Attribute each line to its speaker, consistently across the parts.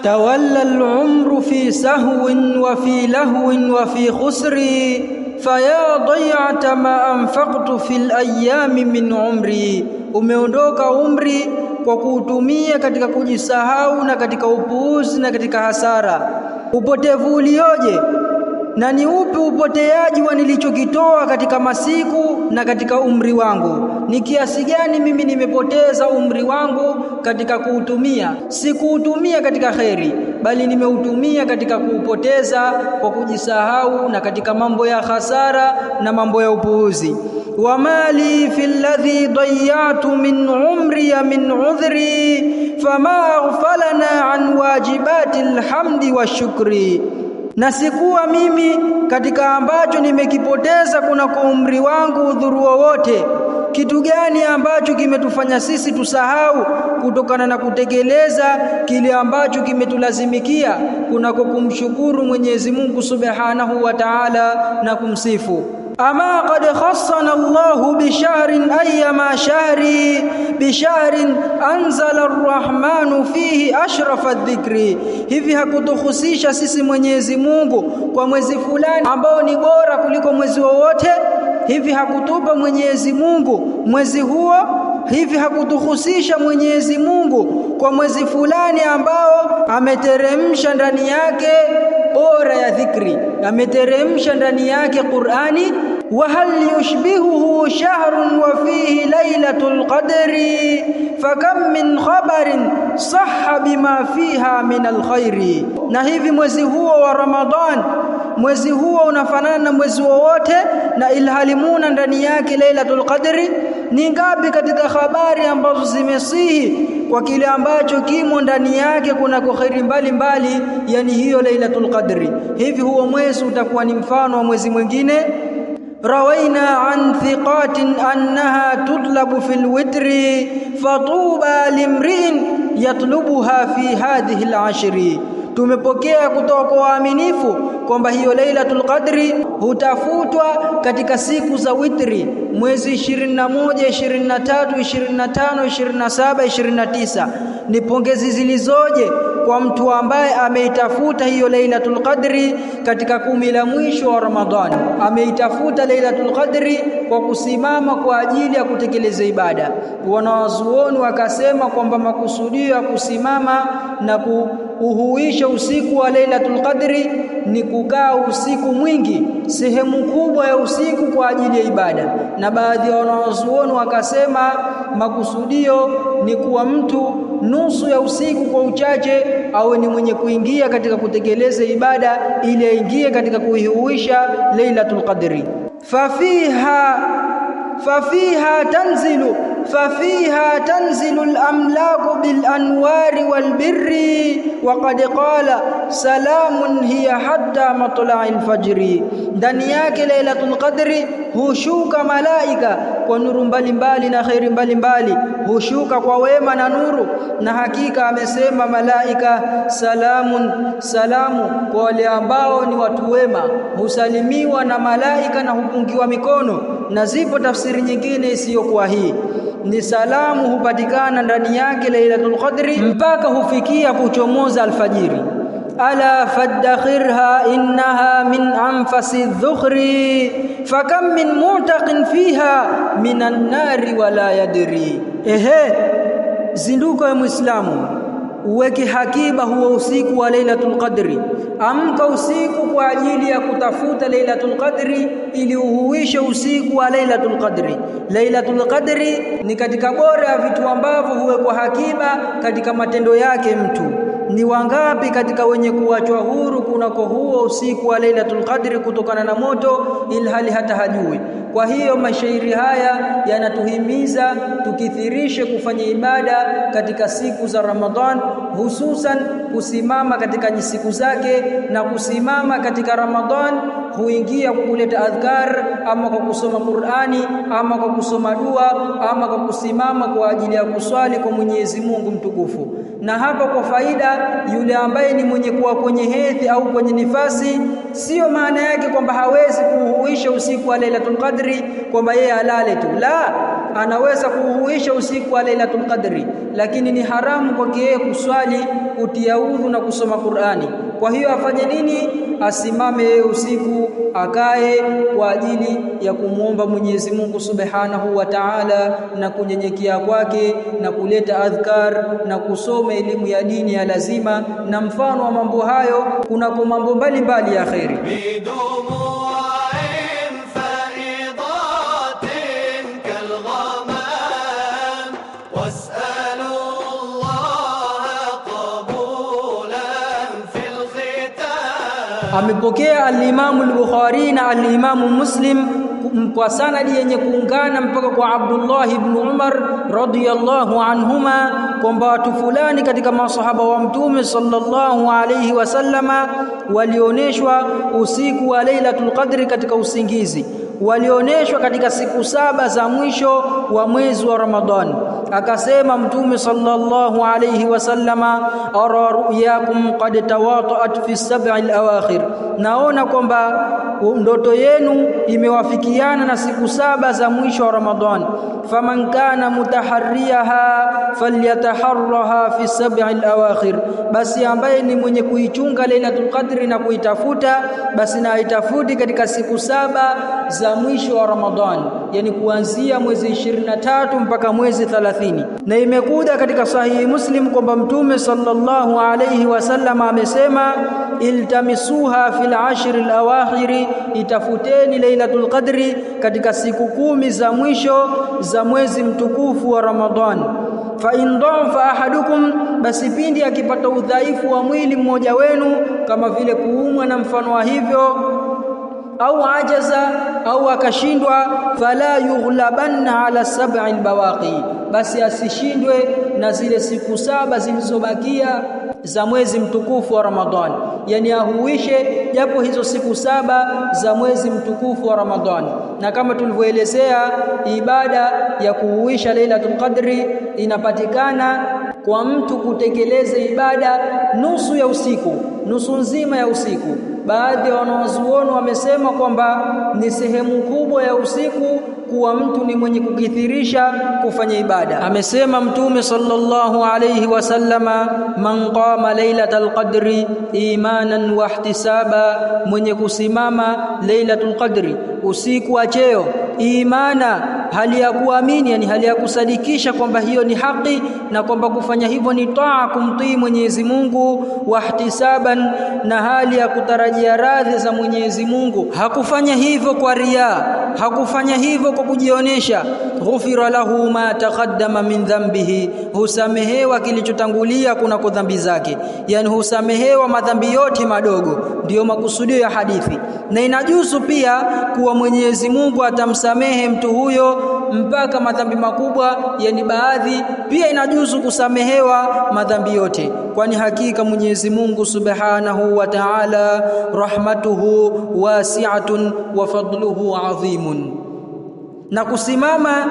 Speaker 1: tawalla al-umru fi sahwin wa fi lahwin wa fi khusri faya day'ata ma anfaqtu fil ayami min umri. Umeondoka umri kwa kuutumia katika kujisahau na katika upuuzi na katika hasara. Upotevu ulioje! Na ni upi upoteaji wa nilichokitoa katika masiku na katika umri wangu? Ni kiasi gani mimi nimepoteza umri wangu katika kuutumia? Sikuutumia katika kheri, bali nimeutumia katika kuupoteza kwa kujisahau na katika mambo ya hasara na mambo ya upuuzi. Wa mali fil ladhi dayyatu min umri min udhri fama aghfalana an wajibati alhamdi washukri. Na sikuwa mimi katika ambacho nimekipoteza kunako umri wangu udhuru wowote. Kitu gani ambacho kimetufanya sisi tusahau kutokana na kutekeleza kile ambacho kimetulazimikia kunako kumshukuru Mwenyezi Mungu Subhanahu wa Ta'ala na kumsifu. Ama qad khassana Allahu bishahrin ayyama shahri bishahrin anzala ar-rahmanu fihi ashrafa adh-dhikri. Hivi hakutuhusisha sisi Mwenyezi Mungu kwa mwezi fulani ambao ni bora kuliko mwezi wowote? Hivi hakutupa Mwenyezi Mungu mwezi huo? Hivi hakutuhusisha Mwenyezi Mungu kwa mwezi fulani ambao ameteremsha ndani yake bora ya dhikri, ameteremsha ndani yake Qur'ani? Wa hal yushbihuhu shahrun wa fihi lailatul qadri fakam min khabarin sahha bima fiha min alkhairi. Na hivi mwezi huo wa Ramadhan, mwezi huo unafanana na mwezi wowote, na ilhalimuna ndani yake lailatul qadri? Ni ngapi katika habari ambazo zimesihi kwa kile ambacho kimo ndani yake kuna khairi mbalimbali, yani hiyo lailatul qadri. Hivi huo mwezi utakuwa ni mfano wa mwezi mwingine? Rawaina an thiqatin annaha tutlabu fil witri fatuba limri'in yatlubuha fi hadhihi al-ashri. Tumepokea kutoka kwa waaminifu kwamba hiyo lailatul qadri hutafutwa katika siku za witri, mwezi 21, 23, 25, 27, 29. Ni pongezi zilizoje kwa mtu ambaye ameitafuta hiyo lailatul qadri katika 10 la mwisho wa Ramadhani. Ameitafuta lailatul qadri kwa kusimama kwa ajili ya kutekeleza ibada. Wanawazuoni wakasema kwamba makusudio ya kusimama na kuhuisha usiku wa lailatul qadri ni kukaa usiku mwingi, sehemu kubwa ya usiku kwa ajili ya ibada. Na baadhi ya wanawazuoni wakasema makusudio ni kuwa mtu nusu ya usiku kwa uchache awe ni mwenye kuingia katika kutekeleza ibada ili aingie katika kuihuisha lailatul qadri. ففيها تنزل الأملاك بالأنوار والبر وقد قال سلام هي حتى مطلع الفجر. ndani yake lailatul qadri hushuka malaika kwa nuru mbalimbali na khairi mbalimbali, hushuka kwa wema na nuru. Na hakika amesema malaika, salamu kwa wale ambao ni watu wema, husalimiwa na malaika na hupungiwa mikono. Na zipo tafsiri nyingine isiyokuwa hii, ni salamu hupatikana ndani yake lailatul qadri mpaka hufikia kuchomoza alfajiri. ala fadakhirha innaha min anfasi dhukhri fakam min mutaqin fiha minan nari wala yadri. Zinduka ya Muislamu, uweke hakiba huo usiku wa lailatul qadri. Amka usiku kwa ajili ya kutafuta lailatul qadri ili uhuishe usiku wa lailatul qadri. Lailatul qadri ni katika bora ya vitu ambavyo huwekwa hakiba katika matendo yake mtu. Ni wangapi katika wenye kuachwa huru kunako huo usiku wa lailatul qadri kutokana na moto ilhali hata hajui. Kwa hiyo mashairi haya yanatuhimiza tukithirishe kufanya ibada katika siku za Ramadhan, hususan kusimama katika siku zake. Na kusimama katika Ramadhan huingia kwa kuleta adhkar, ama kwa kusoma Qur'ani, ama kwa kusoma dua, ama kwa kusimama kwa ajili ya kuswali kwa Mwenyezi Mungu mtukufu. Na hapa kwa faida yule ambaye ni mwenye kuwa kwenye hedhi au kwenye nifasi, sio maana yake kwamba hawezi kuhuisha usiku wa lailatul qadri kwamba yeye alale tu. La, anaweza kuuisha usiku wa Lailatul Qadri, lakini ni haramu kwake yeye kuswali, kutia udhu na kusoma Qur'ani. Kwa hiyo afanye nini? Asimame usiku, akae kwa ajili ya kumuomba Mwenyezi Mungu Subhanahu wa Ta'ala na kunyenyekea kwake na kuleta adhkar na kusoma elimu ya dini ya lazima na mfano wa mambo hayo. Kuna mambo mbalimbali ya khairi. Amepokea al-Imam al-Bukhari na al-Imam Muslim kwa sanadi yenye kuungana mpaka kwa Abdullah ibn Umar radhiyallahu anhuma kwamba watu fulani katika masahaba wa Mtume sallallahu alayhi wasallama walioneshwa usiku wa Lailatul Qadri katika usingizi, walioneshwa katika siku 7 za mwisho wa mwezi wa Ramadhani. Akasema Mtume sallallahu alayhi wasallama, ara ru'yakum qad tawata'at fi sab'il awakhir, naona kwamba ndoto yenu imewafikiana na siku 7 za mwisho wa Ramadhani. Faman kana mutaharriyaha falyataharraha fi sab'il awakhir, basi ambaye ni mwenye kuichunga Lailatul Qadri na kuitafuta, basi na aitafuti katika siku 7 za mwisho wa Ramadhani, yani kuanzia mwezi 23 mpaka mwezi 30. Na imekuja katika sahihi Muslim kwamba Mtume sallallahu alayhi wasallam amesema, iltamisuha fil ashr al awakhir, itafuteni Lailatul Qadri katika siku 10 za mwisho za mwezi mtukufu wa Ramadhani. Fa in dhafa ahadukum, basi pindi akipata udhaifu wa mwili mmoja wenu kama vile kuumwa na mfano wa hivyo, au ajaza au akashindwa, fala yughlabanna ala sab'il bawaqi, basi asishindwe na zile siku 7 zilizobakia za mwezi mtukufu wa Ramadhani, yani ahuishe japo hizo siku 7 za mwezi mtukufu wa Ramadhani. Na kama tulivyoelezea, ibada ya kuhuisha Lailatul Qadri inapatikana kwa mtu kutekeleza ibada nusu ya usiku, nusu nzima ya usiku. Baadhi ya wanawazuoni wamesema kwamba ni sehemu kubwa ya usiku kuwa mtu ni mwenye kukithirisha kufanya ibada. Amesema Mtume sallallahu alayhi wasallama, man qama Lailatul Qadri imanan wa ihtisaba, mwenye kusimama Lailatul Qadri usiku wa cheo, imana, hali ya kuamini, yani hali ya kusadikisha kwamba hiyo ni haki na kwamba kufanya hivyo ni taa, kumtii Mwenyezi Mungu, wa ihtisaban, na hali ya kutarajia radhi za Mwenyezi Mungu. Hakufanya hivyo kwa riya, hakufanya hivyo kwa kujionesha. Ghufira lahu ma taqaddama min dhanbihi, husamehewa kilichotangulia kuna dhambi zake, yani husamehewa madhambi yote madogo. Ndiyo makusudio ya hadithi. Na inajuzu pia kuwa Mwenyezi Mungu atamsamehe mtu huyo mpaka madhambi makubwa, yani baadhi pia inajuzu kusamehewa madhambi yote, kwani hakika Mwenyezi Mungu Subhanahu wa Ta'ala rahmatuhu wasi'atun wa fadluhu adhimun. Na kusimama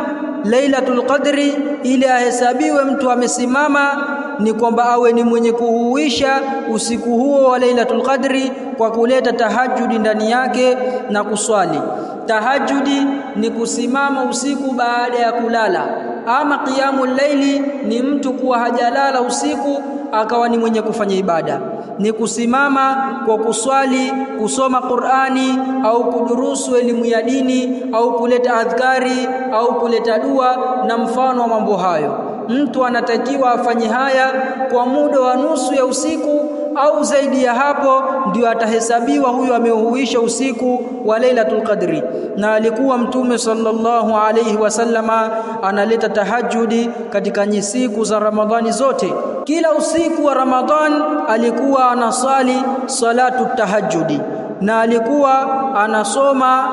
Speaker 1: Lailatul Qadri ili ahesabiwe mtu amesimama ni kwamba awe ni mwenye kuhuisha usiku huo wa Lailatul Qadri kwa kuleta tahajjudi ndani yake na kuswali. Tahajjudi ni kusimama usiku baada ya kulala, ama qiyamul laili ni mtu kuwa hajalala usiku akawa ni mwenye kufanya ibada, ni kusimama kwa kuswali, kusoma Qur'ani au kudurusu elimu ya dini au kuleta adhkari au kuleta dua na mfano wa mambo hayo. Mtu anatakiwa afanye haya kwa muda wa nusu ya usiku au zaidi ya hapo, ndio atahesabiwa huyo ameuhuisha usiku wa Lailatul Qadri. Na alikuwa Mtume sallallahu alayhi wasallama analeta tahajjudi katika siku za Ramadhani zote. Kila usiku wa Ramadhan alikuwa anasali salatu tahajjudi, na alikuwa anasoma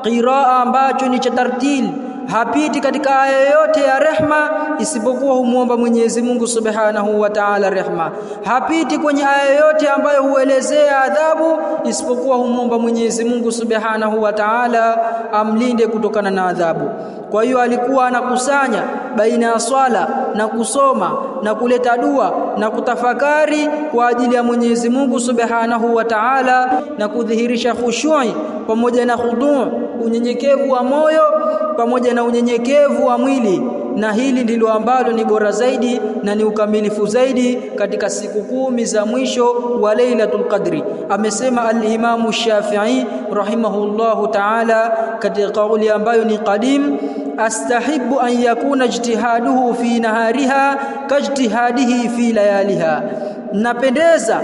Speaker 1: qiraa ambacho ni cha tartil. Hapiti katika aya yote ya rehma isipokuwa humuomba Mwenyezi Mungu Subhanahu wa Ta'ala rehma. Hapiti kwenye aya yote ambayo huelezea adhabu isipokuwa humuomba Mwenyezi Mungu Subhanahu wa Ta'ala amlinde kutokana na adhabu. Kwa hiyo alikuwa anakusanya baina ya swala na kusoma na kuleta dua na kutafakari kwa ajili ya Mwenyezi Mungu Subhanahu wa Ta'ala, na kudhihirisha khushui pamoja na khuduu unyenyekevu wa moyo pamoja na unyenyekevu wa mwili, na hili ndilo ambalo ni bora zaidi na ni ukamilifu zaidi katika siku 10 za mwisho wa Lailatul Qadri. Amesema al-Imam Shafi'i rahimahullahu ta'ala katika kauli ambayo ni qadim, astahibu an yakuna ijtihaduhu fi nahariha kajtihadihi fi layaliha, napendeza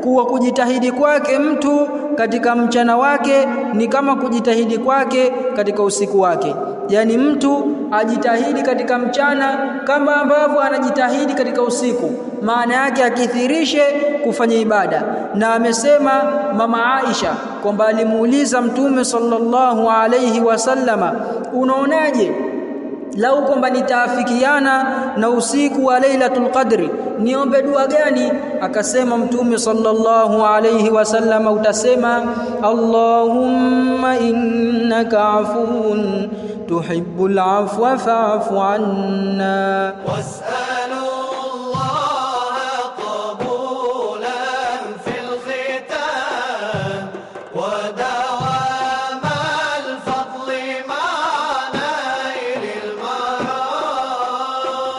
Speaker 1: kuwa kujitahidi kwake mtu katika mchana wake ni kama kujitahidi kwake katika usiku wake. Yani mtu ajitahidi katika mchana kama ambavyo anajitahidi katika usiku, maana yake akithirishe kufanya ibada. Na amesema mama Aisha kwamba alimuuliza Mtume sallallahu alayhi wasallama, unaonaje lau kwamba nitaafikiana na usiku wa Lailatul Qadri, niombe dua gani? Akasema Mtume sallallahu alayhi wasallam, utasema Allahumma innaka afuwun tuhibbul afwa fa'fu anna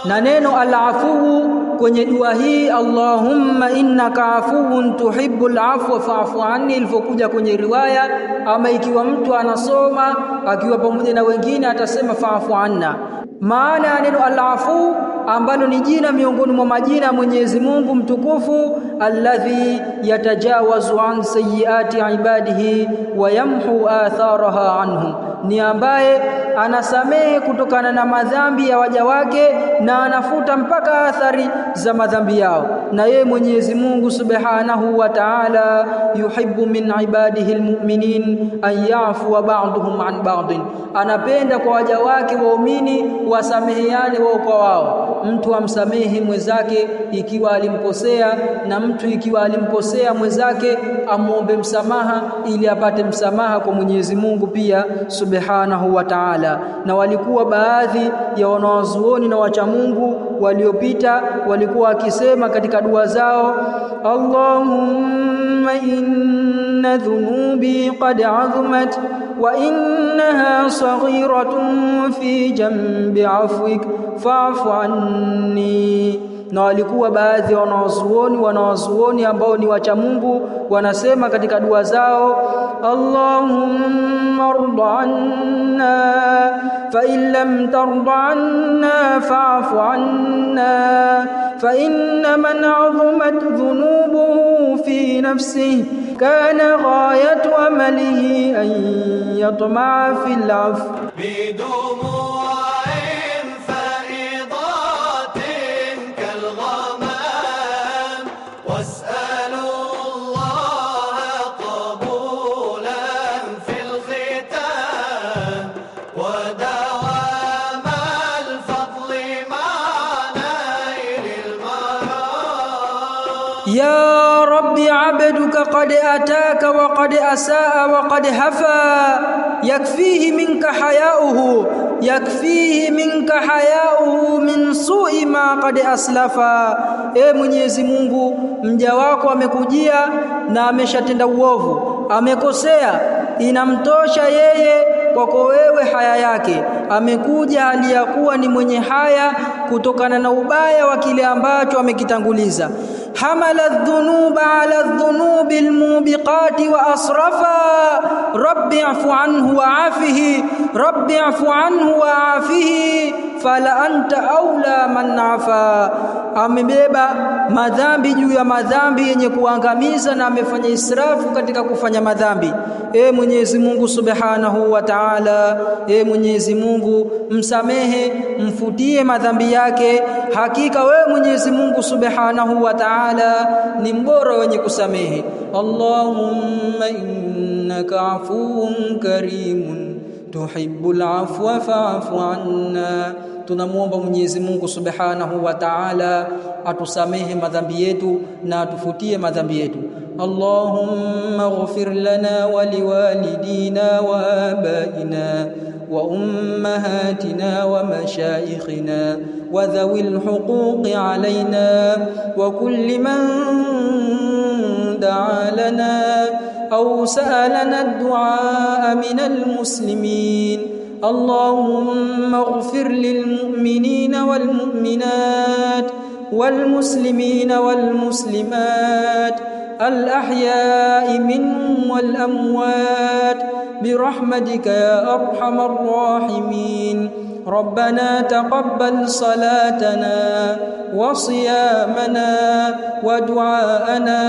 Speaker 1: na neno al-afu kwenye dua hii, Allahumma innaka afuwun tuhibbul afwa fa'fu anni, ilipokuja kwenye riwaya, ama ikiwa mtu anasoma akiwa pamoja na wengine atasema fa'fu anna. Maana ya neno al-afu ambalo ni jina miongoni mwa majina ya Mwenyezi Mungu mtukufu, alladhi yatajawazu an sayyiati ibadihi wa yamhu atharaha anhum, ni ambaye anasamehe kutokana na madhambi ya waja wake na anafuta mpaka athari za madhambi yao. Na yeye Mwenyezi Mungu Subhanahu wa Ta'ala yuhibbu min ibadihi almu'minin an ya'fu ba'dhum an ba'd, anapenda kwa waja wake waumini wasameheane wao kwa wao. Mtu amsamehe mwenzake ikiwa alimkosea, na mtu ikiwa alimkosea mwenzake amuombe msamaha ili apate msamaha kwa Mwenyezi Mungu pia Subhanahu wa Ta'ala. Na walikuwa baadhi ya wanawazuoni na wacha Mungu waliopita walikuwa wakisema katika dua zao, Allahumma inna dhunubi qad azumat wa innaha saghiratun fi jambi afwik fa'fu anni. Na walikuwa baadhi ya wanawazuoni ambao ni wacha Mungu wanasema katika dua zao, Allahumma arda anna fa in lam tarda anna fa'fu anna fa inna man 'azumat dhunubuhu fi nafsihi kana ghayatu amalihi an yatma'a fil 'afw يا ربي عبدك قد أتاك وقد أساء وقد هفا يكفيه منك حياؤه من سوء ما قد أسلفا. Mwenyezi Mungu, mja wako amekujia na ameshatenda uovu, amekosea, inamtosha yeye kwako wewe haya yake. Amekuja hali ya kuwa ni mwenye haya kutokana na ubaya wa kile ambacho amekitanguliza. hamala dhunuba ala dhunubi almubiqati wa asrafa rabbi afu anhu wa afihi rabbi afu anhu wa afihi fala anta aula man afa. Amebeba madhambi juu ya madhambi yenye kuangamiza na amefanya israfu katika kufanya madhambi. Mwenyezi Mungu Subhanahu wa Ta'ala, Mwenyezi Mungu msamehe, mfutie madhambi yake. Hakika wewe Mwenyezi Mungu Subhanahu wa Ta'ala ni mbora wenye kusamehe. Allahumma innaka afuwun karimun tuhibbul afwa fa'fu anna. Tunamuomba Mwenyezi Mungu Subhanahu wa Ta'ala atusamehe madhambi yetu na atufutie madhambi yetu. Allahumma ighfir lana wa liwalidina wa abaina wa ummahatina wa mashayikhina wa dhawil huquqi alayna wa kulli man دعا لنا أو سألنا الدعاء من المسلمين. اللهم اغفر للمؤمنين والمؤمنات والمسلمين والمسلمات الأحياء منهم والأموات برحمتك يا أرحم الراحمين. ربنا تقبل صلاتنا وصيامنا ودعاءنا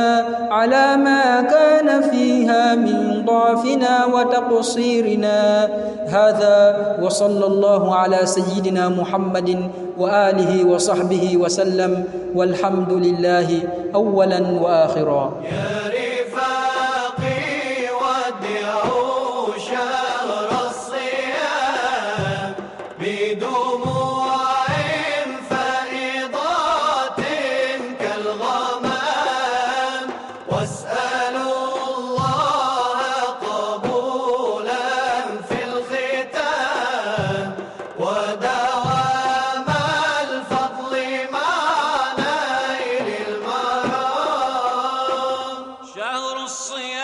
Speaker 1: على ما كان فيها من ضعفنا وتقصيرنا. هذا وصلى الله على سيدنا محمد وآله وصحبه وسلم، والحمد لله أولا وآخرا.
Speaker 2: شهر الصيام